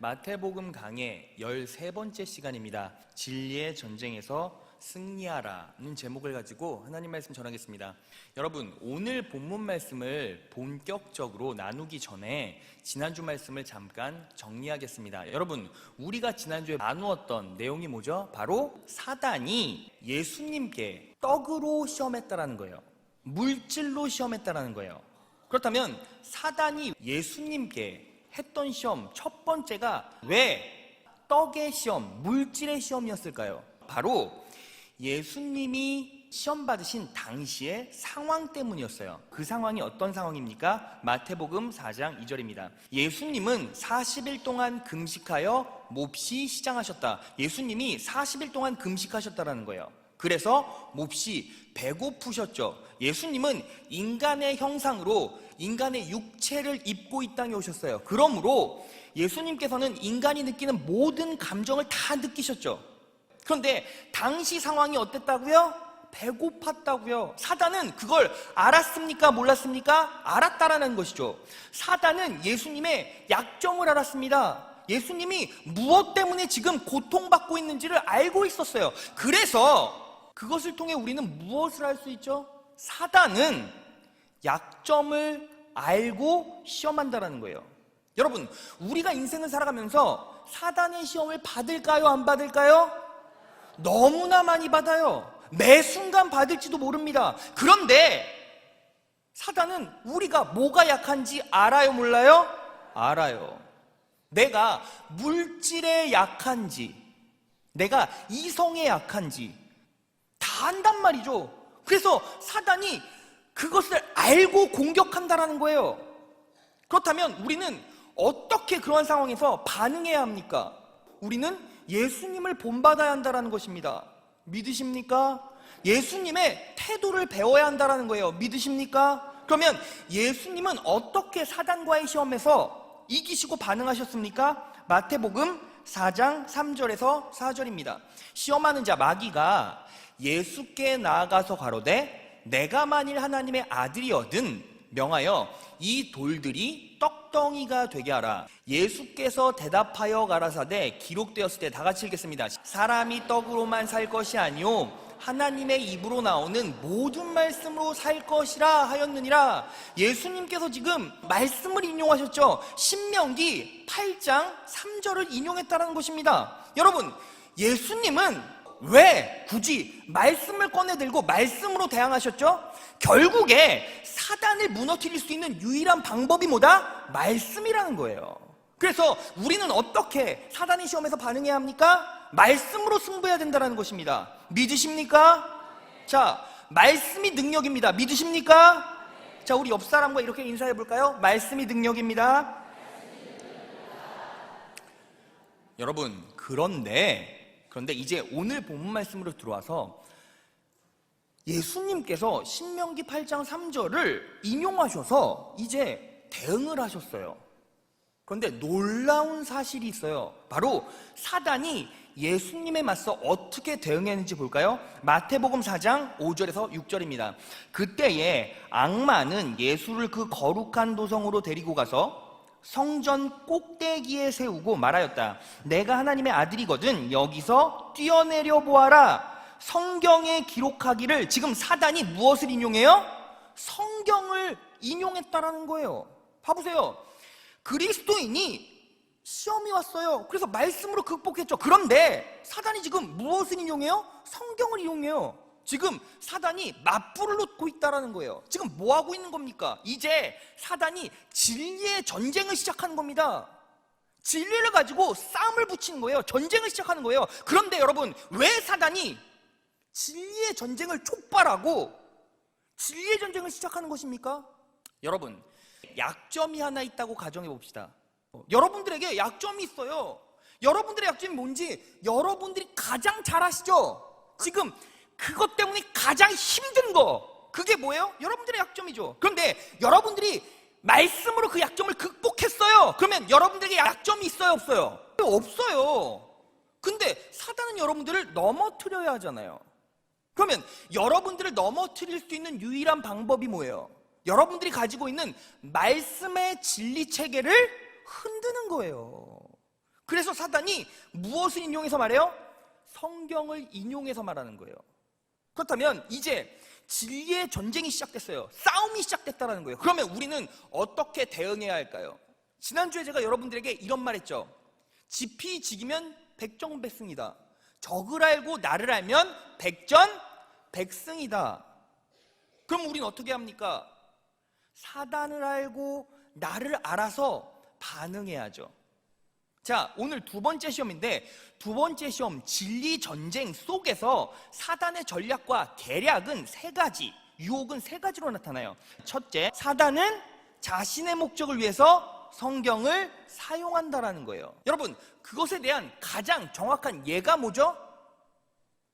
마태복음 강의 13번째 시간입니다. 진리의 전쟁에서 승리하라는 제목을 가지고 하나님 말씀 전하겠습니다. 여러분, 오늘 본문 말씀을 본격적으로 나누기 전에 지난주 말씀을 잠깐 정리하겠습니다. 여러분, 우리가 지난주에 나누었던 내용이 뭐죠? 바로 사단이 예수님께 떡으로 시험했다라는 거예요. 물질로 시험했다라는 거예요. 그렇다면 사단이 예수님께 했던 시험 첫 번째가 왜 떡의 시험, 물질의 시험이었을까요? 바로 예수님이 시험 받으신 당시의 상황 때문이었어요. 그 상황이 어떤 상황입니까? 마태복음 4장 2절입니다. 예수님은 40일 동안 금식하여 몹시 시장하셨다. 예수님이 40일 동안 금식하셨다라는 거예요. 그래서 몹시 배고프셨죠. 예수님은 인간의 형상으로 인간의 육체를 입고 이 땅에 오셨어요. 그러므로 예수님께서는 인간이 느끼는 모든 감정을 다 느끼셨죠. 그런데 당시 상황이 어땠다고요? 배고팠다고요. 사단은 그걸 알았습니까? 몰랐습니까? 알았다라는 것이죠. 사단은 예수님의 약점을 알았습니다. 예수님이 무엇 때문에 지금 고통받고 있는지를 알고 있었어요. 그래서 그것을 통해 우리는 무엇을 할 수 있죠? 사단은 약점을 알고 시험한다라는 거예요. 여러분, 우리가 인생을 살아가면서 사단의 시험을 받을까요? 안 받을까요? 너무나 많이 받아요. 매 순간 받을지도 모릅니다. 그런데 사단은 우리가 뭐가 약한지 알아요? 몰라요? 알아요. 내가 물질에 약한지, 내가 이성에 약한지 다 안단 말이죠. 그래서 사단이 그것을 알고 공격한다라는 거예요. 그렇다면 우리는 어떻게 그러한 상황에서 반응해야 합니까? 우리는 예수님을 본받아야 한다는 것입니다. 믿으십니까? 예수님의 태도를 배워야 한다는 거예요. 믿으십니까? 그러면 예수님은 어떻게 사단과의 시험에서 이기시고 반응하셨습니까? 마태복음 4장 3절에서 4절입니다. 시험하는 자 마귀가 예수께 나아가서 가로되 내가 만일 하나님의 아들이거든 명하여 이 돌들이 떡덩이가 되게 하라. 예수께서 대답하여 가라사대 기록되었을 때 다 같이 읽겠습니다. 사람이 떡으로만 살 것이 아니요 하나님의 입으로 나오는 모든 말씀으로 살 것이라 하였느니라. 예수님께서 지금 말씀을 인용하셨죠. 신명기 8장 3절을 인용했다는 것입니다. 여러분, 예수님은 왜 굳이 말씀을 꺼내들고 말씀으로 대항하셨죠? 결국에 사단을 무너뜨릴 수 있는 유일한 방법이 뭐다? 말씀이라는 거예요. 그래서 우리는 어떻게 사단의 시험에서 반응해야 합니까? 말씀으로 승부해야 된다는 것입니다. 믿으십니까? 자, 말씀이 능력입니다. 믿으십니까? 자, 우리 옆 사람과 이렇게 인사해 볼까요? 말씀이 능력입니다. 여러분, 그런데 이제 오늘 본문 말씀으로 들어와서 예수님께서 신명기 8장 3절을 인용하셔서 이제 대응을 하셨어요. 그런데 놀라운 사실이 있어요. 바로 사단이 예수님에 맞서 어떻게 대응했는지 볼까요? 마태복음 4장 5절에서 6절입니다. 그때에 악마는 예수를 그 거룩한 도성으로 데리고 가서 성전 꼭대기에 세우고 말하였다. 내가 하나님의 아들이거든 여기서 뛰어내려 보아라. 성경에 기록하기를, 지금 사단이 무엇을 인용해요? 성경을 인용했다라는 거예요. 봐보세요. 그리스도인이 시험이 왔어요. 그래서 말씀으로 극복했죠. 그런데 사단이 지금 무엇을 인용해요? 성경을 인용해요. 지금 사단이 맞불을 놓고 있다는 거예요. 지금 뭐 하고 있는 겁니까? 이제 사단이 진리의 전쟁을 시작하는 겁니다. 진리를 가지고 싸움을 붙이는 거예요. 전쟁을 시작하는 거예요. 그런데 여러분, 왜 사단이 진리의 전쟁을 촉발하고 진리의 전쟁을 시작하는 것입니까? 여러분, 약점이 하나 있다고 가정해 봅시다. 여러분들에게 약점이 있어요. 여러분들의 약점이 뭔지 여러분들이 가장 잘 아시죠? 지금 그것 때문에 가장 힘든 거, 그게 뭐예요? 여러분들의 약점이죠. 그런데 여러분들이 말씀으로 그 약점을 극복했어요. 그러면 여러분들에게 약점이 있어요? 없어요? 없어요. 근데 사단은 여러분들을 넘어뜨려야 하잖아요. 그러면 여러분들을 넘어뜨릴 수 있는 유일한 방법이 뭐예요? 여러분들이 가지고 있는 말씀의 진리 체계를 흔드는 거예요. 그래서 사단이 무엇을 인용해서 말해요? 성경을 인용해서 말하는 거예요. 그렇다면 이제 진리의 전쟁이 시작됐어요. 싸움이 시작됐다는 거예요. 그러면 우리는 어떻게 대응해야 할까요? 지난주에 제가 여러분들에게 이런 말 했죠. 지피지기면 백전백승이다. 적을 알고 나를 알면 백전백승이다. 그럼 우리는 어떻게 합니까? 사단을 알고 나를 알아서 반응해야죠. 자, 오늘 두 번째 시험인데, 두 번째 시험 진리 전쟁 속에서 사단의 전략과 계략은 세 가지, 유혹은 세 가지로 나타나요. 첫째, 사단은 자신의 목적을 위해서 성경을 사용한다라는 거예요. 여러분, 그것에 대한 가장 정확한 예가 뭐죠?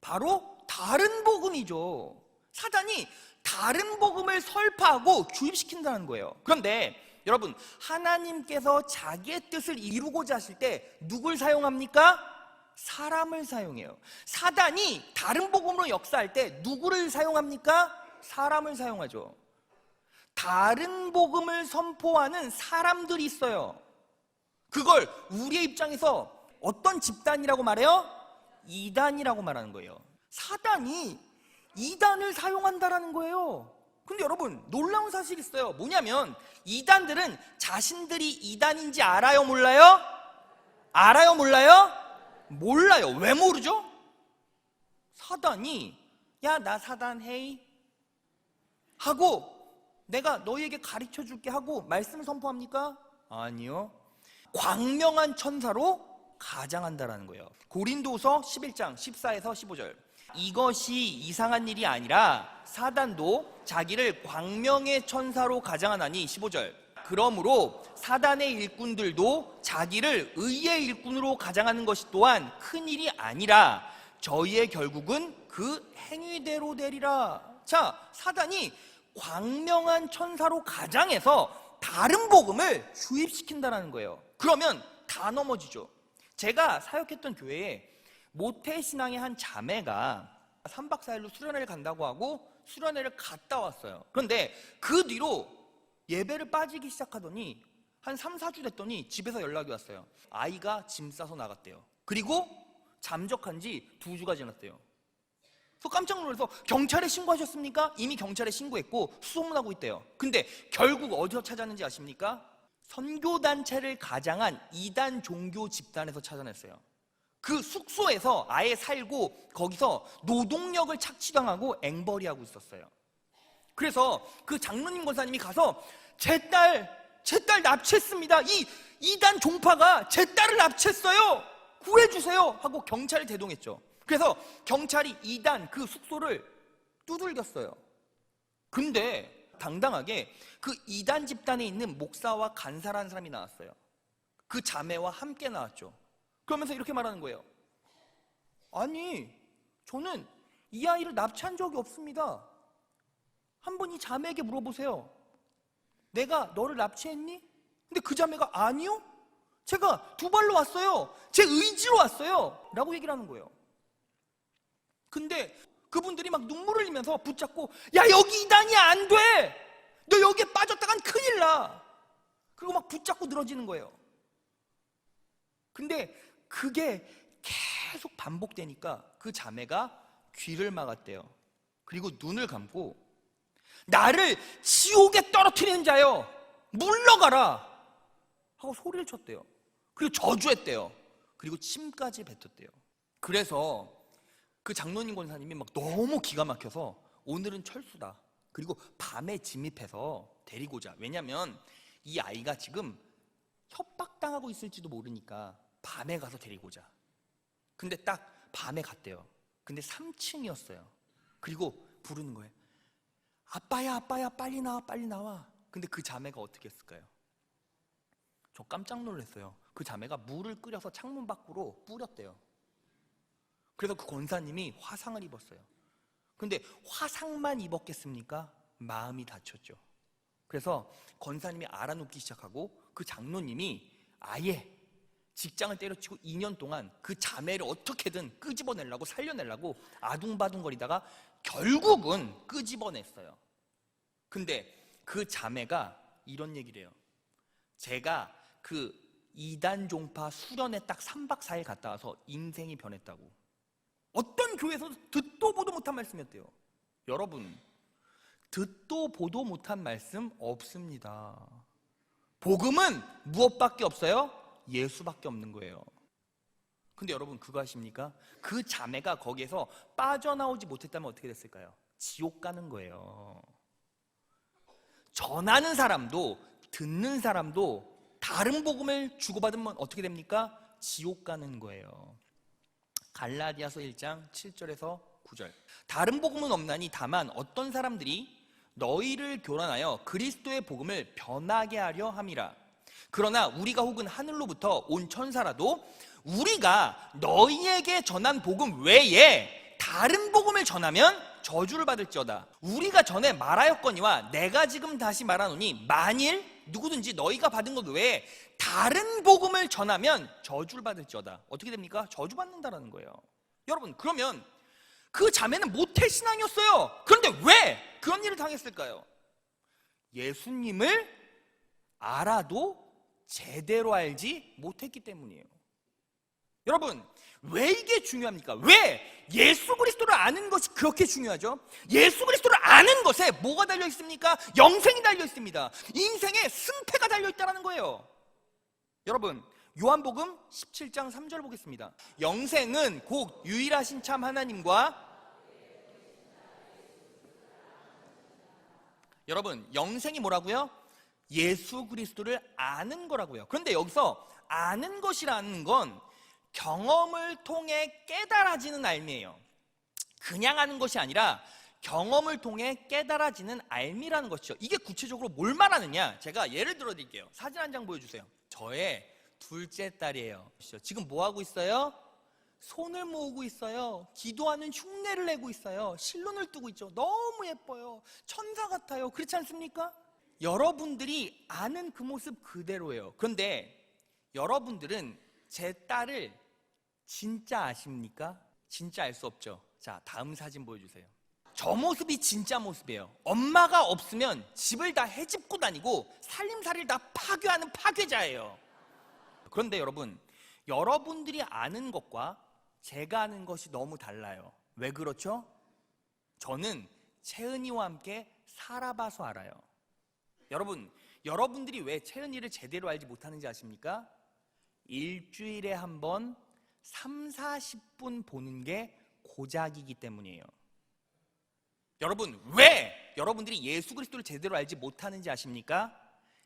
바로 다른 복음이죠. 사단이 다른 복음을 설파하고 주입시킨다는 거예요. 그런데 여러분, 하나님께서 자기의 뜻을 이루고자 하실 때 누굴 사용합니까? 사람을 사용해요. 사단이 다른 복음으로 역사할 때 누구를 사용합니까? 사람을 사용하죠. 다른 복음을 선포하는 사람들이 있어요. 그걸 우리의 입장에서 어떤 집단이라고 말해요? 이단이라고 말하는 거예요. 사단이 이단을 사용한다라는 거예요. 근데 여러분, 놀라운 사실이 있어요. 뭐냐면 이단들은 자신들이 이단인지 알아요, 몰라요? 알아요, 몰라요? 몰라요. 왜 모르죠? 사단이 야, 나 사단 헤이 하고 내가 너희에게 가르쳐 줄게 하고 말씀을 선포합니까? 아니요. 광명한 천사로 가장한다라는 거예요. 고린도서 11장 14에서 15절. 이것이 이상한 일이 아니라 사단도 자기를 광명의 천사로 가장하나니 15절. 그러므로 사단의 일꾼들도 자기를 의의 일꾼으로 가장하는 것이 또한 큰 일이 아니라 저희의 결국은 그 행위대로 되리라. 자, 사단이 광명한 천사로 가장해서 다른 복음을 주입시킨다는 거예요. 그러면 다 넘어지죠. 제가 사역했던 교회에 모태신앙의 한 자매가 3박 4일로 수련회를 간다고 하고 수련회를 갔다 왔어요. 그런데 그 뒤로 예배를 빠지기 시작하더니 한 3, 4주 됐더니 집에서 연락이 왔어요. 아이가 짐 싸서 나갔대요. 그리고 잠적한 지 2주가 지났대요. 그래서 깜짝 놀라서 경찰에 신고하셨습니까? 이미 경찰에 신고했고 수소문하고 있대요. 근데 결국 어디서 찾았는지 아십니까? 선교단체를 가장한 이단 종교 집단에서 찾아냈어요. 그 숙소에서 아예 살고 거기서 노동력을 착취당하고 앵벌이하고 있었어요. 그래서 그 장로님 권사님이 가서 제 딸 납치했습니다. 이 이단 종파가 제 딸을 납치했어요. 구해주세요 하고 경찰을 대동했죠. 그래서 경찰이 이단 그 숙소를 두들겼어요. 근데 당당하게 그 이단 집단에 있는 목사와 간사라는 사람이 나왔어요. 그 자매와 함께 나왔죠. 그러면서 이렇게 말하는 거예요. 아니, 저는 이 아이를 납치한 적이 없습니다. 한번 이 자매에게 물어보세요. 내가 너를 납치했니? 근데 그 자매가 아니요, 제가 두 발로 왔어요. 제 의지로 왔어요 라고 얘기를 하는 거예요. 근데 그분들이 막 눈물을 흘리면서 붙잡고 야, 여기 이단이 안 돼! 너 여기에 빠졌다간 큰일 나! 그리고 막 붙잡고 늘어지는 거예요. 근데 그게 계속 반복되니까 그 자매가 귀를 막았대요. 그리고 눈을 감고 나를 지옥에 떨어뜨리는 자여 물러가라 하고 소리를 쳤대요. 그리고 저주했대요. 그리고 침까지 뱉었대요. 그래서 그 장로님 권사님이 막 너무 기가 막혀서 오늘은 철수다. 그리고 밤에 진입해서 데리고자. 왜냐면 이 아이가 지금 협박당하고 있을지도 모르니까 밤에 가서 데리고자. 근데 딱 밤에 갔대요. 근데 3층이었어요. 그리고 부르는 거예요. 아빠야, 아빠야, 빨리 나와, 빨리 나와. 근데 그 자매가 어떻게 했을까요? 저 깜짝 놀랐어요. 그 자매가 물을 끓여서 창문 밖으로 뿌렸대요. 그래서 그 권사님이 화상을 입었어요. 근데 화상만 입었겠습니까? 마음이 다쳤죠. 그래서 권사님이 알아눕기 시작하고 그 장로님이 아예 직장을 때려치고 2년 동안 그 자매를 어떻게든 끄집어내려고 살려내려고 아둥바둥거리다가 결국은 끄집어냈어요. 근데 그 자매가 이런 얘기를 해요. 제가 그 이단 종파 수련회 딱 3박 4일 갔다 와서 인생이 변했다고. 어떤 교회에서도 듣도 보도 못한 말씀이었대요. 여러분, 듣도 보도 못한 말씀 없습니다. 복음은 무엇밖에 없어요? 예수밖에 없는 거예요. 근데 여러분 그거 아십니까? 그 자매가 거기에서 빠져나오지 못했다면 어떻게 됐을까요? 지옥 가는 거예요. 전하는 사람도 듣는 사람도 다른 복음을 주고받으면 어떻게 됩니까? 지옥 가는 거예요. 갈라디아서 1장 7절에서 9절. 다른 복음은 없나니 다만 어떤 사람들이 너희를 교란하여 그리스도의 복음을 변하게 하려 함이라. 그러나 우리가 혹은 하늘로부터 온 천사라도 우리가 너희에게 전한 복음 외에 다른 복음을 전하면 저주를 받을지어다. 우리가 전에 말하였거니와 내가 지금 다시 말하노니 만일 누구든지 너희가 받은 것 외에 다른 복음을 전하면 저주를 받을지어다. 어떻게 됩니까? 저주받는다라는 거예요. 여러분, 그러면 그 자매는 모태신앙이었어요. 그런데 왜 그런 일을 당했을까요? 예수님을 알아도 제대로 알지 못했기 때문이에요. 여러분, 왜 이게 중요합니까? 왜 예수 그리스도를 아는 것이 그렇게 중요하죠? 예수 그리스도를 아는 것에 뭐가 달려 있습니까? 영생이 달려 있습니다. 인생에 승패가 달려 있다는 거예요. 여러분, 요한복음 17장 3절 보겠습니다. 영생은 곧 유일하신 참 하나님과, 여러분, 영생이 뭐라고요? 예수 그리스도를 아는 거라고요. 그런데 여기서 아는 것이라는 건 경험을 통해 깨달아지는 알미예요. 그냥 아는 것이 아니라 경험을 통해 깨달아지는 알미라는 것이죠. 이게 구체적으로 뭘 말하느냐? 제가 예를 들어 드릴게요. 사진 한 장 보여주세요. 저의 둘째 딸이에요. 지금 뭐 하고 있어요? 손을 모으고 있어요. 기도하는 흉내를 내고 있어요. 실눈을 뜨고 있죠. 너무 예뻐요. 천사 같아요. 그렇지 않습니까? 여러분들이 아는 그 모습 그대로예요. 그런데 여러분들은 제 딸을 진짜 아십니까? 진짜 알 수 없죠. 자, 다음 사진 보여주세요. 저 모습이 진짜 모습이에요. 엄마가 없으면 집을 다 헤집고 다니고 살림살이를 다 파괴하는 파괴자예요. 그런데 여러분, 여러분들이 아는 것과 제가 아는 것이 너무 달라요. 왜 그렇죠? 저는 채은이와 함께 살아봐서 알아요. 여러분, 여러분들이 왜 채은이를 제대로 알지 못하는지 아십니까? 일주일에 한 번 3, 40분 보는 게 고작이기 때문이에요. 여러분, 왜 여러분들이 예수 그리스도를 제대로 알지 못하는지 아십니까?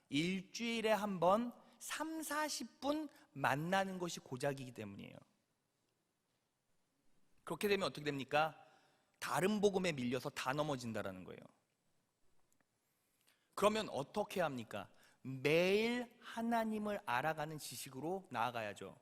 일주일에 한 번 3, 40분 만나는 것이 고작이기 때문이에요. 그렇게 되면 어떻게 됩니까? 다른 복음에 밀려서 다 넘어진다라는 거예요. 그러면 어떻게 합니까? 매일 하나님을 알아가는 지식으로 나아가야죠.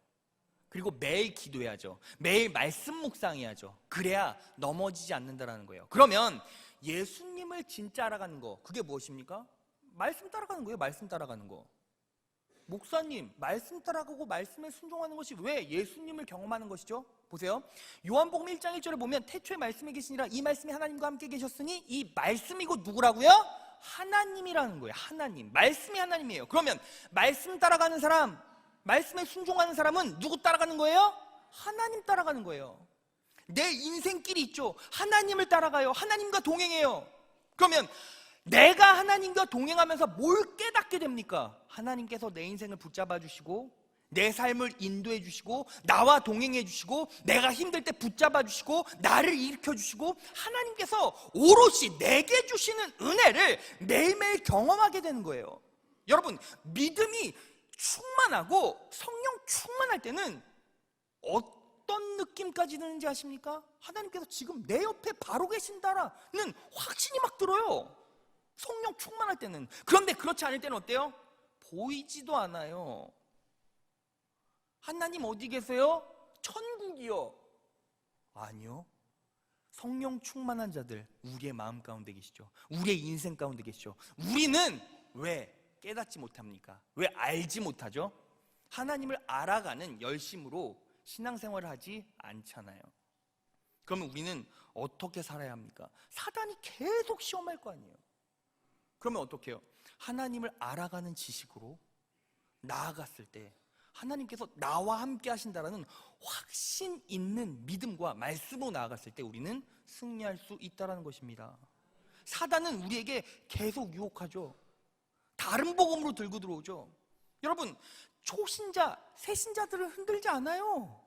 그리고 매일 기도해야죠. 매일 말씀 묵상해야죠. 그래야 넘어지지 않는다라는 거예요. 그러면 예수님을 진짜 알아가는 거, 그게 무엇입니까? 말씀 따라가는 거예요. 말씀 따라가는 거. 목사님, 말씀 따라가고 말씀에 순종하는 것이 왜 예수님을 경험하는 것이죠? 보세요. 요한복음 1장 1절에 보면 태초에 말씀이 계시니라 이 말씀이 하나님과 함께 계셨으니 이 말씀이고 누구라고요? 하나님이라는 거예요. 하나님. 말씀이 하나님이에요. 그러면 말씀 따라가는 사람, 말씀에 순종하는 사람은 누구 따라가는 거예요? 하나님 따라가는 거예요. 내 인생길이 있죠. 하나님을 따라가요. 하나님과 동행해요. 그러면 내가 하나님과 동행하면서 뭘 깨닫게 됩니까? 하나님께서 내 인생을 붙잡아 주시고 내 삶을 인도해 주시고 나와 동행해 주시고 내가 힘들 때 붙잡아 주시고 나를 일으켜 주시고 하나님께서 오롯이 내게 주시는 은혜를 매일매일 경험하게 되는 거예요. 여러분, 믿음이 충만하고 성령 충만할 때는 어떤 느낌까지 드는지 아십니까? 하나님께서 지금 내 옆에 바로 계신다라는 확신이 막 들어요. 성령 충만할 때는. 그런데 그렇지 않을 때는 어때요? 보이지도 않아요. 하나님 어디 계세요? 천국이요. 아니요. 성령 충만한 자들 우리의 마음 가운데 계시죠. 우리의 인생 가운데 계시죠. 우리는 왜 깨닫지 못합니까? 왜 알지 못하죠? 하나님을 알아가는 열심으로 신앙생활을 하지 않잖아요. 그러면 우리는 어떻게 살아야 합니까? 사단이 계속 시험할 거 아니에요. 그러면 어떻게 해요? 하나님을 알아가는 지식으로 나아갔을 때 하나님께서 나와 함께 하신다라는 확신 있는 믿음과 말씀으로 나아갔을 때 우리는 승리할 수 있다는 것입니다. 사단은 우리에게 계속 유혹하죠. 다른 복음으로 들고 들어오죠. 여러분, 초신자, 새신자들을 흔들지 않아요.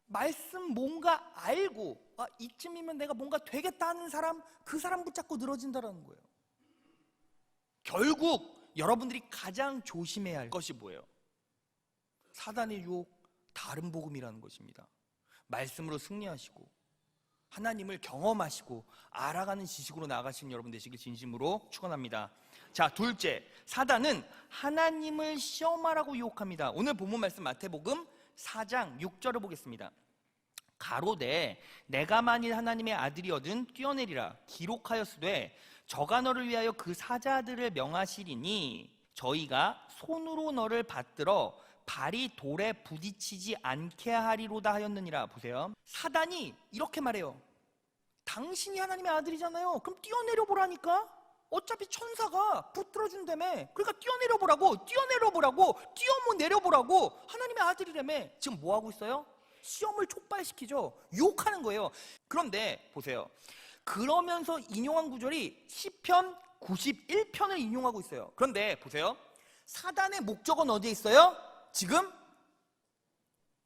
말씀 뭔가 알고 이쯤이면 내가 뭔가 되겠다 하는 사람, 그 사람 붙잡고 늘어진다는 거예요. 결국 여러분들이 가장 조심해야 할 것이 뭐예요? 사단의 유혹, 다른 복음이라는 것입니다. 말씀으로 승리하시고 하나님을 경험하시고 알아가는 지식으로 나아가시는 여러분 되시길 진심으로 축원합니다. 자, 둘째, 사단은 하나님을 시험하라고 유혹합니다. 오늘 본문 말씀 마태복음 4장 6절을 보겠습니다. 가로되 내가 만일 하나님의 아들이거든 뛰어내리라 기록하였으되 저가 너를 위하여 그 사자들을 명하시리니 저희가 손으로 너를 받들어 발이 돌에 부딪히지 않게 하리로다 하였느니라. 보세요, 사단이 이렇게 말해요. 당신이 하나님의 아들이잖아요. 그럼 뛰어내려 보라니까. 어차피 천사가 붙들어준다며. 그러니까 뛰어내려 보라고, 내려 보라고. 하나님의 아들이라며. 지금 뭐 하고 있어요? 시험을 촉발시키죠. 유혹하는 거예요. 그런데 보세요, 그러면서 인용한 구절이 시편 91편을 인용하고 있어요. 그런데 보세요, 사단의 목적은 어디에 있어요? 지금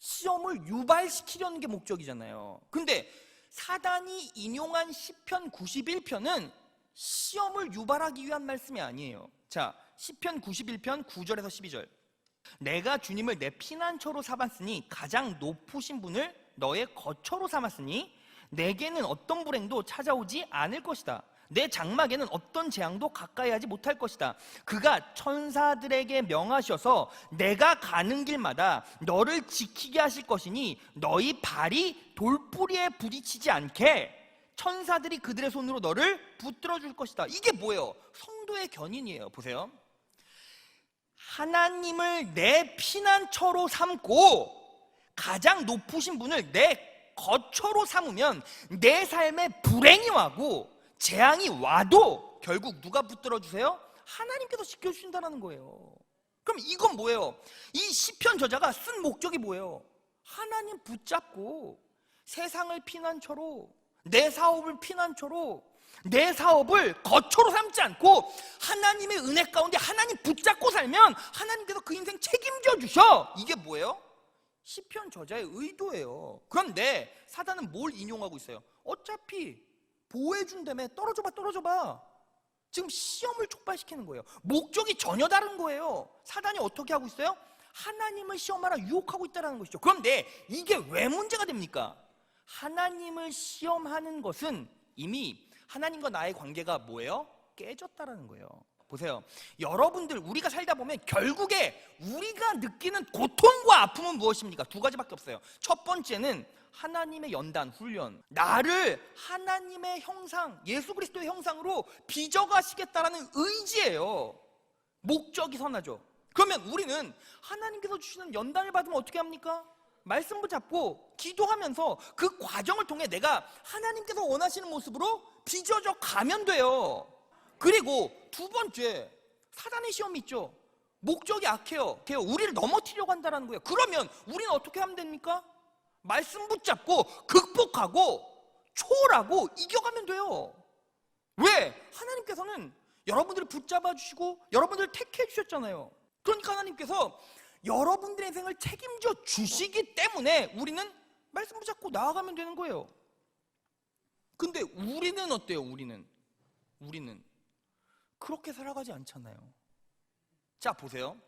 시험을 유발시키려는 게 목적이잖아요. 근데 사단이 인용한 시편 91편은 시험을 유발하기 위한 말씀이 아니에요. 자, 시편 91편 9절에서 12절. 내가 주님을 내 피난처로 삼았으니 가장 높으신 분을 너의 거처로 삼았으니 내게는 어떤 불행도 찾아오지 않을 것이다. 내 장막에는 어떤 재앙도 가까이 하지 못할 것이다. 그가 천사들에게 명하셔서 내가 가는 길마다 너를 지키게 하실 것이니 너희 발이 돌뿌리에 부딪히지 않게 천사들이 그들의 손으로 너를 붙들어 줄 것이다. 이게 뭐예요? 성도의 견인이에요. 보세요, 하나님을 내 피난처로 삼고 가장 높으신 분을 내 거처로 삼으면 내 삶에 불행이 와고 재앙이 와도 결국 누가 붙들어 주세요? 하나님께서 지켜주신다는 거예요. 그럼 이건 뭐예요? 이 시편 저자가 쓴 목적이 뭐예요? 하나님 붙잡고 세상을 피난처로, 내 사업을 피난처로, 내 사업을 거처로 삼지 않고 하나님의 은혜 가운데 하나님 붙잡고 살면 하나님께서 그 인생 책임져 주셔. 이게 뭐예요? 시편 저자의 의도예요. 그런데 사단은 뭘 인용하고 있어요? 어차피 보호해준다며. 떨어져봐. 지금 시험을 촉발시키는 거예요. 목적이 전혀 다른 거예요. 사단이 어떻게 하고 있어요? 하나님을 시험하라 유혹하고 있다는 것이죠. 그런데 이게 왜 문제가 됩니까? 하나님을 시험하는 것은 이미 하나님과 나의 관계가 뭐예요? 깨졌다라는 거예요. 보세요, 여러분들, 우리가 살다 보면 결국에 우리가 느끼는 고통과 아픔은 무엇입니까? 두 가지밖에 없어요. 첫 번째는 하나님의 연단, 훈련. 나를 하나님의 형상, 예수 그리스도의 형상으로 빚어가시겠다라는 의지예요. 목적이 선하죠. 그러면 우리는 하나님께서 주시는 연단을 받으면 어떻게 합니까? 말씀 붙잡고 기도하면서 그 과정을 통해 내가 하나님께서 원하시는 모습으로 빚어져 가면 돼요. 그리고 두 번째, 사단의 시험이 있죠. 목적이 악해요. 우리를 넘어뜨리려고 한다는 거예요. 그러면 우리는 어떻게 하면 됩니까? 말씀 붙잡고 극복하고 초월하고 이겨가면 돼요. 왜? 하나님께서는 여러분들을 붙잡아 주시고 여러분들을 택해 주셨잖아요. 그러니까 하나님께서 여러분들의 인생을 책임져 주시기 때문에 우리는 말씀 붙잡고 나아가면 되는 거예요. 근데 우리는 어때요? 우리는 그렇게 살아가지 않잖아요. 자, 보세요,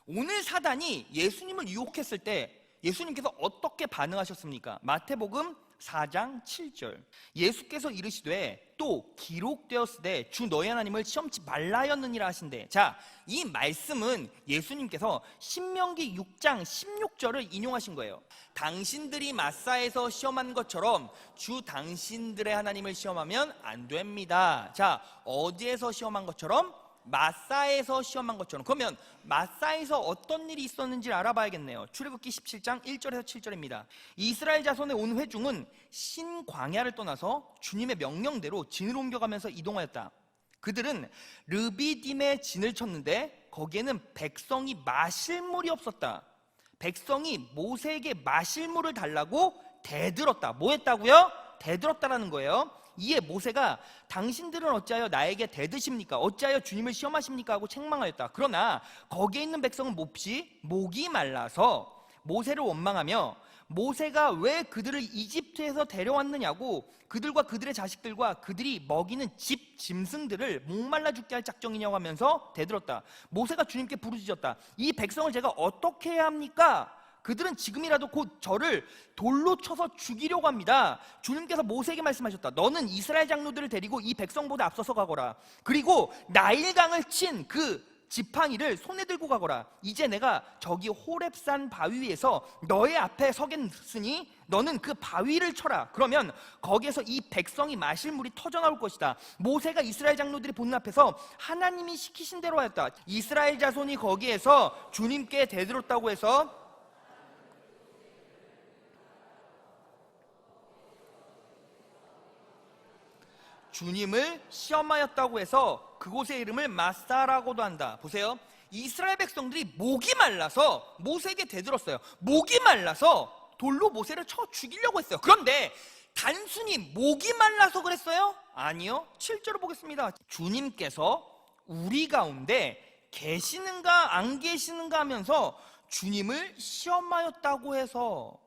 오늘 사단이 예수님을 유혹했을 때 예수님께서 어떻게 반응하셨습니까? 마태복음 4장 7절. 예수께서 이르시되 또 기록되었으되 주 너희 하나님을 시험치 말라 하였느니라 하신대. 자, 이 말씀은 예수님께서 신명기 6장 16절을 인용하신 거예요. 당신들이 마사에서 시험한 것처럼 주 당신들의 하나님을 시험하면 안 됩니다. 자, 어디에서 시험한 것처럼? 마사에서 시험한 것처럼. 그러면 마사에서 어떤 일이 있었는지를 알아봐야겠네요. 출애굽기 17장 1절에서 7절입니다. 이스라엘 자손의 온 회중은 신광야를 떠나서 주님의 명령대로 진을 옮겨가면서 이동하였다. 그들은 르비딤에 진을 쳤는데 거기에는 백성이 마실 물이 없었다. 백성이 모세에게 마실 물을 달라고 대들었다. 뭐 했다고요? 대들었다라는 거예요. 이에 모세가 당신들은 어찌하여 나에게 대드십니까? 어찌하여 주님을 시험하십니까? 하고 책망하였다. 그러나 거기에 있는 백성은 몹시 목이 말라서 모세를 원망하며 모세가 왜 그들을 이집트에서 데려왔느냐고 그들과 그들의 자식들과 그들이 먹이는 집 짐승들을 목말라 죽게 할 작정이냐고 하면서 대들었다. 모세가 주님께 부르짖었다. 이 백성을 제가 어떻게 해야 합니까? 그들은 지금이라도 곧 저를 돌로 쳐서 죽이려고 합니다. 주님께서 모세에게 말씀하셨다. 너는 이스라엘 장로들을 데리고 이 백성보다 앞서서 가거라. 그리고 나일강을 친 그 지팡이를 손에 들고 가거라. 이제 내가 저기 호렙산 바위 위에서 너의 앞에 서겠으니 너는 그 바위를 쳐라. 그러면 거기에서 이 백성이 마실 물이 터져 나올 것이다. 모세가 이스라엘 장로들이 보는 앞에서 하나님이 시키신 대로 하였다. 이스라엘 자손이 거기에서 주님께 대들었다고 해서 주님을 시험하였다고 해서 그곳의 이름을 마사라고도 한다. 보세요. 이스라엘 백성들이 목이 말라서 모세에게 대들었어요. 목이 말라서 돌로 모세를 쳐 죽이려고 했어요. 그런데 단순히 목이 말라서 그랬어요? 아니요. 7절을 보겠습니다. 주님께서 우리 가운데 계시는가 안 계시는가 하면서 주님을 시험하였다고 해서,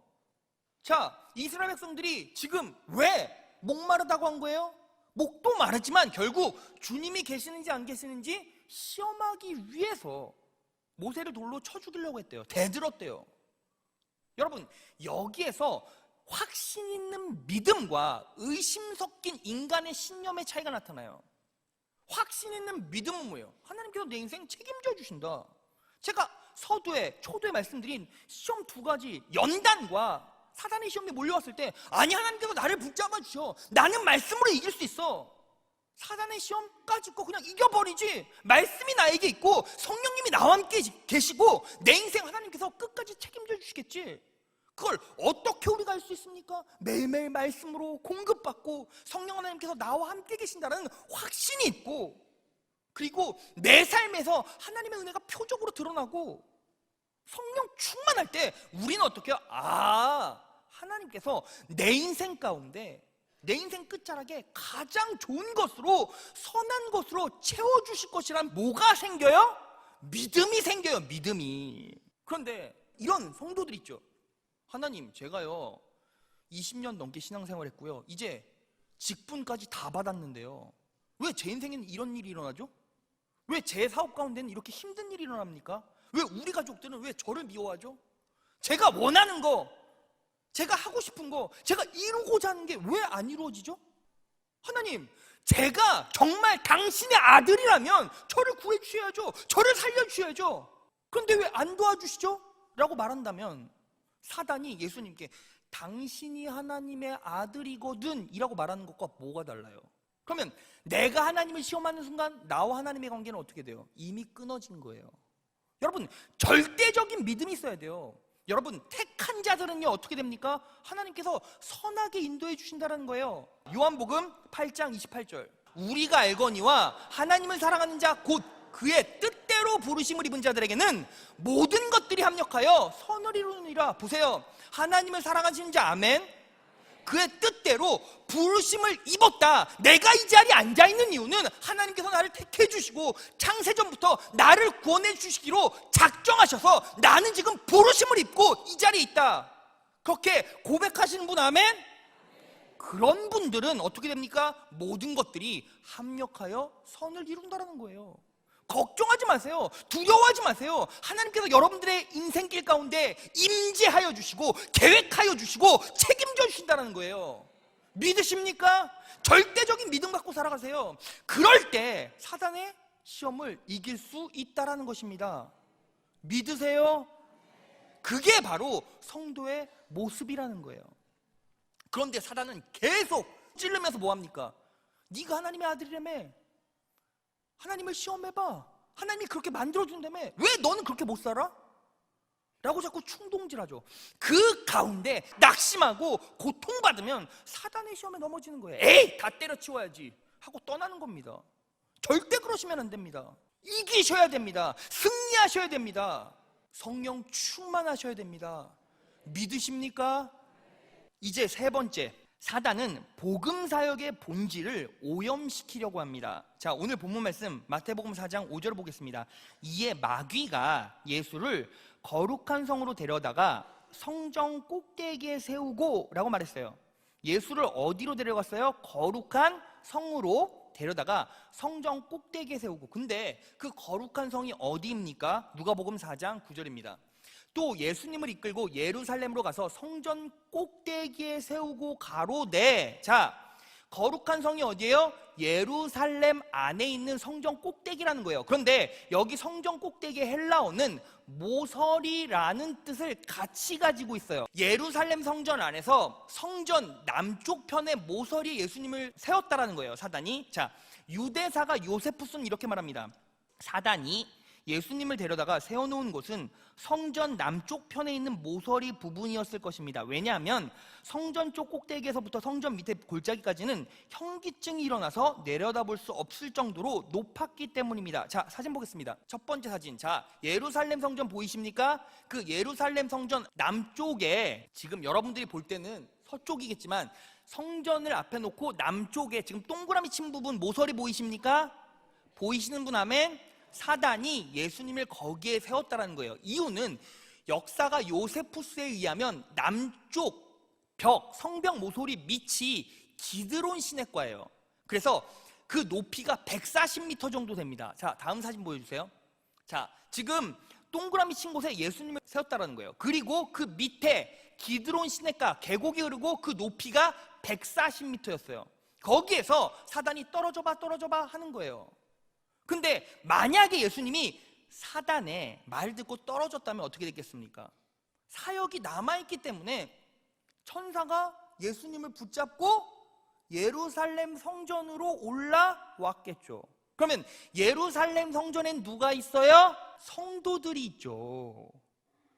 자, 이스라엘 백성들이 지금 왜 목마르다고 한 거예요? 목도 마르지만 결국 주님이 계시는지 안 계시는지 시험하기 위해서 모세를 돌로 쳐 죽이려고 했대요. 대들었대요. 여러분, 여기에서 확신 있는 믿음과 의심 섞인 인간의 신념의 차이가 나타나요. 확신 있는 믿음은 뭐예요? 하나님께서 내 인생 책임져 주신다. 제가 서두에 초두에 말씀드린 시험 두 가지, 연단과 사단의 시험에 몰려왔을 때, 아니 하나님께서 나를 붙잡아 주셔. 나는 말씀으로 이길 수 있어. 사단의 시험까지 거 그냥 이겨버리지. 말씀이 나에게 있고 성령님이 나와 함께 계시고 내 인생 하나님께서 끝까지 책임져 주시겠지. 그걸 어떻게 우리가 할 수 있습니까? 매일매일 말씀으로 공급받고 성령 하나님께서 나와 함께 계신다는 확신이 있고, 그리고 내 삶에서 하나님의 은혜가 표적으로 드러나고 성령 충만할 때 우리는 어떻게 해요? 하나님께서 내 인생 가운데 내 인생 끝자락에 가장 좋은 것으로, 선한 것으로 채워주실 것이란 뭐가 생겨요? 믿음이 생겨요. 믿음이. 그런데 이런 성도들 있죠. 하나님, 제가요 20년 넘게 신앙생활 했고요, 이제 직분까지 다 받았는데요, 왜 제 인생에는 이런 일이 일어나죠? 왜 제 사업 가운데는 이렇게 힘든 일이 일어납니까? 왜 우리 가족들은 왜 저를 미워하죠? 제가 원하는 거, 제가 하고 싶은 거, 제가 이루고자 하는 게 왜 안 이루어지죠? 하나님, 제가 정말 당신의 아들이라면 저를 구해주셔야죠. 저를 살려주셔야죠. 그런데 왜 안 도와주시죠? 라고 말한다면 사단이 예수님께 당신이 하나님의 아들이거든 이라고 말하는 것과 뭐가 달라요? 그러면 내가 하나님을 시험하는 순간 나와 하나님의 관계는 어떻게 돼요? 이미 끊어진 거예요. 여러분, 절대적인 믿음이 있어야 돼요. 여러분, 택한 자들은요 어떻게 됩니까? 하나님께서 선하게 인도해 주신다는 거예요. 요한복음 8장 28절, 우리가 알거니와 하나님을 사랑하는 자 곧 그의 뜻대로 부르심을 입은 자들에게는 모든 것들이 합력하여 선을 이루느니라. 보세요, 하나님을 사랑하시는 자, 아멘, 그의 뜻대로 부르심을 입었다. 내가 이 자리에 앉아있는 이유는 하나님께서 나를 택해 주시고 창세전부터 나를 구원해 주시기로 작정하셔서 나는 지금 부르심을 입고 이 자리에 있다. 그렇게 고백하시는 분, 아멘? 그런 분들은 어떻게 됩니까? 모든 것들이 합력하여 선을 이룬다는 거예요. 걱정하지 마세요. 두려워하지 마세요. 하나님께서 여러분들의 인생길 가운데 임재하여 주시고 계획하여 주시고 책임져 주신다는 거예요. 믿으십니까? 절대적인 믿음 갖고 살아가세요. 그럴 때 사단의 시험을 이길 수 있다는 것입니다. 믿으세요? 그게 바로 성도의 모습이라는 거예요. 그런데 사단은 계속 찔르면서 뭐합니까? 네가 하나님의 아들이라며, 하나님을 시험해봐, 하나님이 그렇게 만들어준다며, 왜 너는 그렇게 못 살아? 라고 자꾸 충동질하죠. 그 가운데 낙심하고 고통받으면 사단의 시험에 넘어지는 거예요. 에이, 다 때려치워야지 하고 떠나는 겁니다. 절대 그러시면 안 됩니다. 이기셔야 됩니다. 승리하셔야 됩니다. 성령 충만하셔야 됩니다. 믿으십니까? 이제 세 번째, 사단은 복음 사역의 본질을 오염시키려고 합니다. 자, 오늘 본문 말씀 마태복음 4장 5절을 보겠습니다. 이에 마귀가 예수를 거룩한 성으로 데려다가 성전 꼭대기에 세우고 라고 말했어요. 예수를 어디로 데려갔어요? 거룩한 성으로 데려다가 성전 꼭대기에 세우고. 근데 그 거룩한 성이 어디입니까? 누가복음 4장 9절입니다. 또 예수님을 이끌고 예루살렘으로 가서 성전 꼭대기에 세우고 가로되. 자, 거룩한 성이 어디예요? 예루살렘 안에 있는 성전 꼭대기라는 거예요. 그런데 여기 성전 꼭대기의 헬라어는 모서리라는 뜻을 같이 가지고 있어요. 예루살렘 성전 안에서 성전 남쪽 편에 모서리에 예수님을 세웠다라는 거예요, 사단이. 자, 유대사가 요세푸스는 이렇게 말합니다. 사단이 예수님을 데려다가 세워놓은 곳은 성전 남쪽 편에 있는 모서리 부분이었을 것입니다. 왜냐하면 성전 쪽 꼭대기에서부터 성전 밑에 골짜기까지는 현기증이 일어나서 내려다볼 수 없을 정도로 높았기 때문입니다. 자, 사진 보겠습니다. 첫 번째 사진. 자, 예루살렘 성전 보이십니까? 그 예루살렘 성전 남쪽에, 지금 여러분들이 볼 때는 서쪽이겠지만 성전을 앞에 놓고 남쪽에 지금 동그라미 친 부분 모서리 보이십니까? 보이시는 분 아멘? 사단이 예수님을 거기에 세웠다는 거예요. 이유는 역사가 요세푸스에 의하면 남쪽 벽, 성벽 모서리 밑이 기드론 시내과예요. 그래서 그 높이가 140m 정도 됩니다. 자, 다음 사진 보여주세요. 자, 지금 동그라미 친 곳에 예수님을 세웠다는 거예요. 그리고 그 밑에 기드론 시내가 계곡이 흐르고 그 높이가 140m였어요. 거기에서 사단이 떨어져봐 하는 거예요. 근데 만약에 예수님이 사단의 말 듣고 떨어졌다면 어떻게 됐겠습니까? 사역이 남아있기 때문에 천사가 예수님을 붙잡고 예루살렘 성전으로 올라왔겠죠. 그러면 예루살렘 성전엔 누가 있어요? 성도들이 있죠.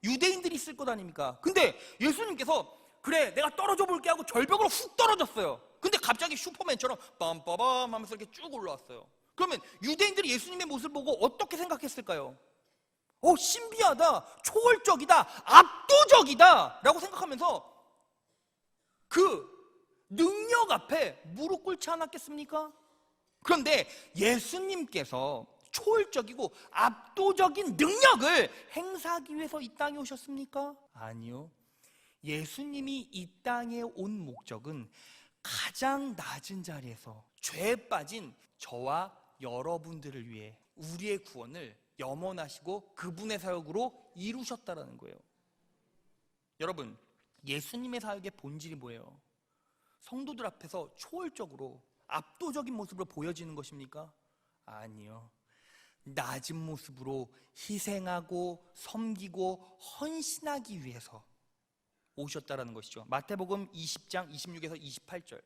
유대인들이 있을 것 아닙니까? 근데 예수님께서 그래 내가 떨어져 볼게 하고 절벽으로 훅 떨어졌어요. 근데 갑자기 슈퍼맨처럼 빰빠밤 하면서 이렇게 쭉 올라왔어요. 그러면 유대인들이 예수님의 모습을 보고 어떻게 생각했을까요? 신비하다, 초월적이다, 압도적이다 라고 생각하면서 그 능력 앞에 무릎 꿇지 않았겠습니까? 그런데 예수님께서 초월적이고 압도적인 능력을 행사하기 위해서 이 땅에 오셨습니까? 아니요. 예수님이 이 땅에 온 목적은 가장 낮은 자리에서 죄에 빠진 저와 여러분들을 위해 우리의 구원을 염원하시고 그분의 사역으로 이루셨다라는 거예요. 여러분, 예수님의 사역의 본질이 뭐예요? 성도들 앞에서 초월적으로 압도적인 모습으로 보여지는 것입니까? 아니요. 낮은 모습으로 희생하고 섬기고 헌신하기 위해서 오셨다라는 것이죠. 마태복음 20장 26에서 28절.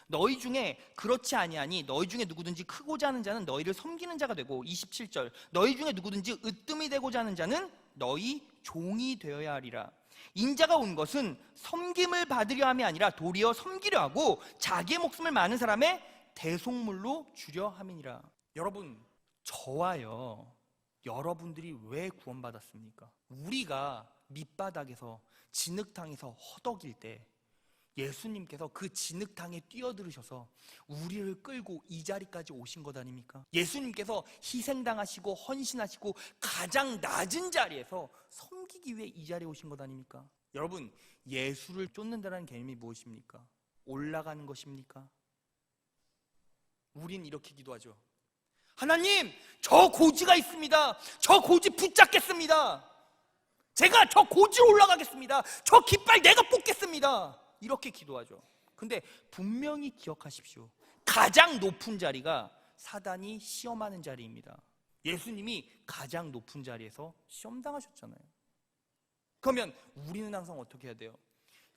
너희 중에 그렇지 아니하니 너희 중에 누구든지 크고자 하는 자는 너희를 섬기는 자가 되고, 27절. 너희 중에 누구든지 으뜸이 되고자 하는 자는 너희 종이 되어야 하리라. 인자가 온 것은 섬김을 받으려 함이 아니라 도리어 섬기려 하고 자기의 목숨을 많은 사람의 대속물로 주려 함이니라. 여러분, 저와요 여러분들이 왜 구원받았습니까? 우리가 밑바닥에서 진흙탕에서 허덕일 때 예수님께서 그 진흙탕에 뛰어들으셔서 우리를 끌고 이 자리까지 오신 것 아닙니까? 예수님께서 희생당하시고 헌신하시고 가장 낮은 자리에서 섬기기 위해 이 자리에 오신 것 아닙니까? 여러분, 예수를 쫓는다는 개념이 무엇입니까? 올라가는 것입니까? 우린 이렇게 기도하죠. 하나님, 저 고지가 있습니다. 저 고지 붙잡겠습니다. 제가 저 고지로 올라가겠습니다. 저 깃발 내가 뽑겠습니다. 이렇게 기도하죠. 근데 분명히 기억하십시오. 가장 높은 자리가 사단이 시험하는 자리입니다. 예수님이 가장 높은 자리에서 시험당하셨잖아요. 그러면 우리는 항상 어떻게 해야 돼요?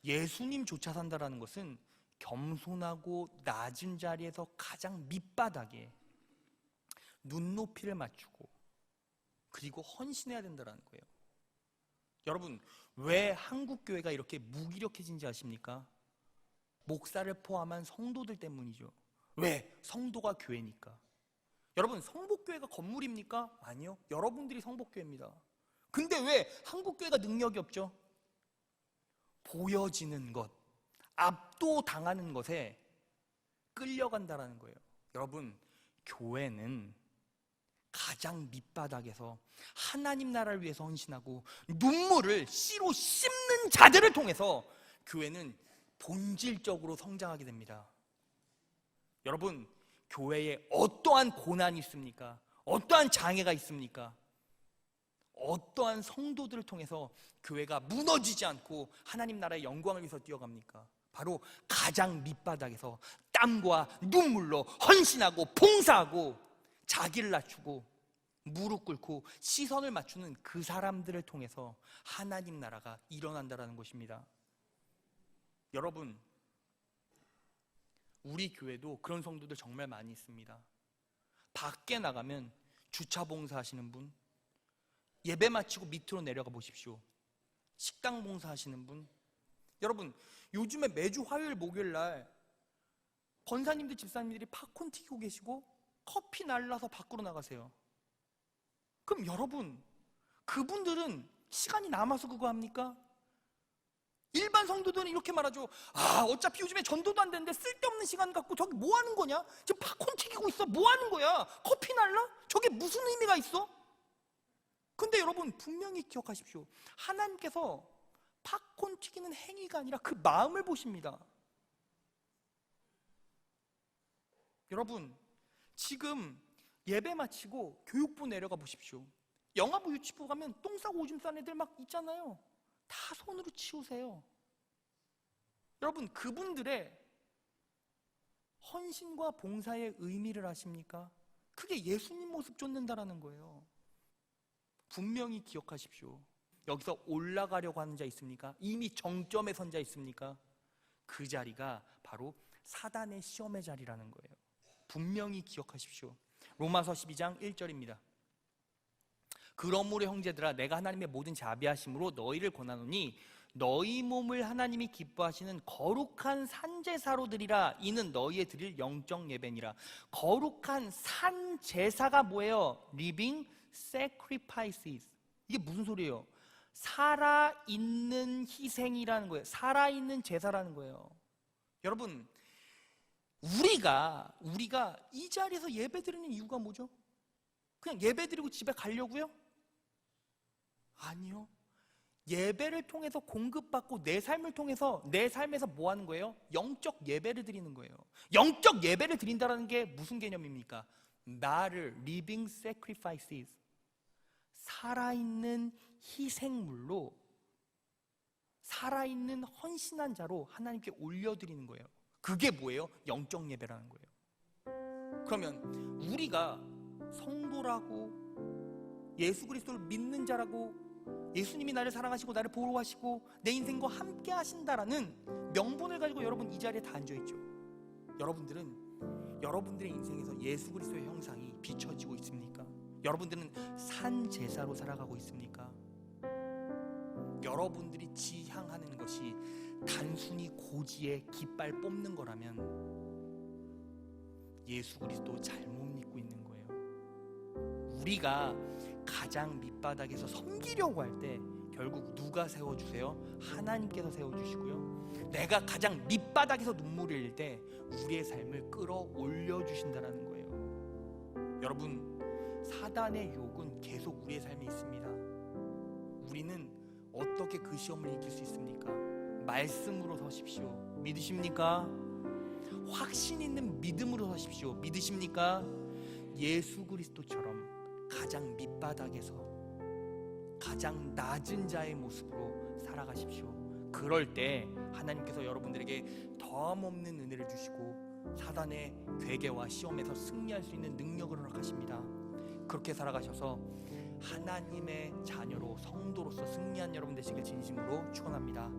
예수님조차 산다라는 것은 겸손하고 낮은 자리에서 가장 밑바닥에 눈높이를 맞추고 그리고 헌신해야 된다는 거예요. 여러분, 왜 한국교회가 이렇게 무기력해진지 아십니까? 목사를 포함한 성도들 때문이죠. 왜? 성도가 교회니까. 여러분, 성복교회가 건물입니까? 아니요. 여러분들이 성복교회입니다. 근데 왜 한국교회가 능력이 없죠? 보여지는 것, 압도당하는 것에 끌려간다라는 거예요. 여러분, 교회는 가장 밑바닥에서 하나님 나라를 위해서 헌신하고 눈물을 씨로 씹는 자들을 통해서 교회는 본질적으로 성장하게 됩니다. 여러분, 교회에 어떠한 고난이 있습니까? 어떠한 장애가 있습니까? 어떠한 성도들을 통해서 교회가 무너지지 않고 하나님 나라의 영광을 위해서 뛰어갑니까? 바로 가장 밑바닥에서 땀과 눈물로 헌신하고 봉사하고 자기를 낮추고 무릎 꿇고 시선을 맞추는 그 사람들을 통해서 하나님 나라가 일어난다는 것입니다. 여러분, 우리 교회도 그런 성도들 정말 많이 있습니다. 밖에 나가면 주차 봉사하시는 분, 예배 마치고 밑으로 내려가 보십시오. 식당 봉사하시는 분. 여러분, 요즘에 매주 화요일 목요일 날 권사님들 집사님들이 팝콘 튀기고 계시고 커피 날라서 밖으로 나가세요. 그럼 여러분, 그분들은 시간이 남아서 그거 합니까? 일반 성도들은 이렇게 말하죠. 어차피 요즘에 전도도 안 되는데 쓸데없는 시간 갖고 저기 뭐 하는 거냐? 지금 팝콘 튀기고 있어. 뭐 하는 거야? 커피 날라? 저게 무슨 의미가 있어? 근데 여러분, 분명히 기억하십시오. 하나님께서 팝콘 튀기는 행위가 아니라 그 마음을 보십니다. 여러분, 지금 예배 마치고 교육부 내려가 보십시오. 영아부 유치부 가면 똥 싸고 오줌 싸는 애들 막 있잖아요. 다 손으로 치우세요. 여러분, 그분들의 헌신과 봉사의 의미를 아십니까? 그게 예수님 모습 쫓는다라는 거예요. 분명히 기억하십시오. 여기서 올라가려고 하는 자 있습니까? 이미 정점에 선 자 있습니까? 그 자리가 바로 사단의 시험의 자리라는 거예요. 분명히 기억하십시오. 로마서 12장 1절입니다. 그러므로 형제들아, 내가 하나님의 모든 자비하심으로 너희를 권하노니 너희 몸을 하나님이 기뻐하시는 거룩한 산제사로 드리라. 이는 너희의 드릴 영적 예배니라. 거룩한 산제사가 뭐예요? Living sacrifices. 이게 무슨 소리예요? 살아있는 희생이라는 거예요. 살아있는 제사라는 거예요. 여러분, 우리가 이 자리에서 예배 드리는 이유가 뭐죠? 그냥 예배 드리고 집에 가려고요? 아니요. 예배를 통해서 공급받고 내 삶을 통해서 내 삶에서 뭐 하는 거예요? 영적 예배를 드리는 거예요. 영적 예배를 드린다는 게 무슨 개념입니까? 나를 living sacrifices, 살아있는 희생물로, 살아있는 헌신한 자로 하나님께 올려드리는 거예요. 그게 뭐예요? 영적 예배라는 거예요. 그러면 우리가 성도라고, 예수 그리스도를 믿는 자라고, 예수님이 나를 사랑하시고 나를 보호하시고 내 인생과 함께 하신다라는 명분을 가지고 여러분 이 자리에 다 앉아있죠. 여러분들은 여러분들의 인생에서 예수 그리스도의 형상이 비춰지고 있습니까? 여러분들은 산 제사로 살아가고 있습니까? 여러분들이 지향하는 것이 단순히 고지의 깃발 뽑는 거라면 예수 그리스도 잘못 믿고 있는 거예요. 우리가 가장 밑바닥에서 섬기려고 할 때 결국 누가 세워주세요? 하나님께서 세워주시고요, 내가 가장 밑바닥에서 눈물을 흘릴 때 우리의 삶을 끌어올려 주신다는 거예요. 여러분, 사단의 유혹은 계속 우리의 삶에 있습니다. 우리는 어떻게 그 시험을 이길 수 있습니까? 말씀으로 서십시오. 믿으십니까? 확신 있는 믿음으로 서십시오. 믿으십니까? 예수 그리스도처럼 가장 밑바닥에서 가장 낮은 자의 모습으로 살아가십시오. 그럴 때 하나님께서 여러분들에게 덤없는 은혜를 주시고 사단의 괴계와 시험에서 승리할 수 있는 능력을 허락하십니다. 그렇게 살아가셔서 하나님의 자녀로, 성도로서 승리한 여러분 되시길 진심으로 축원합니다.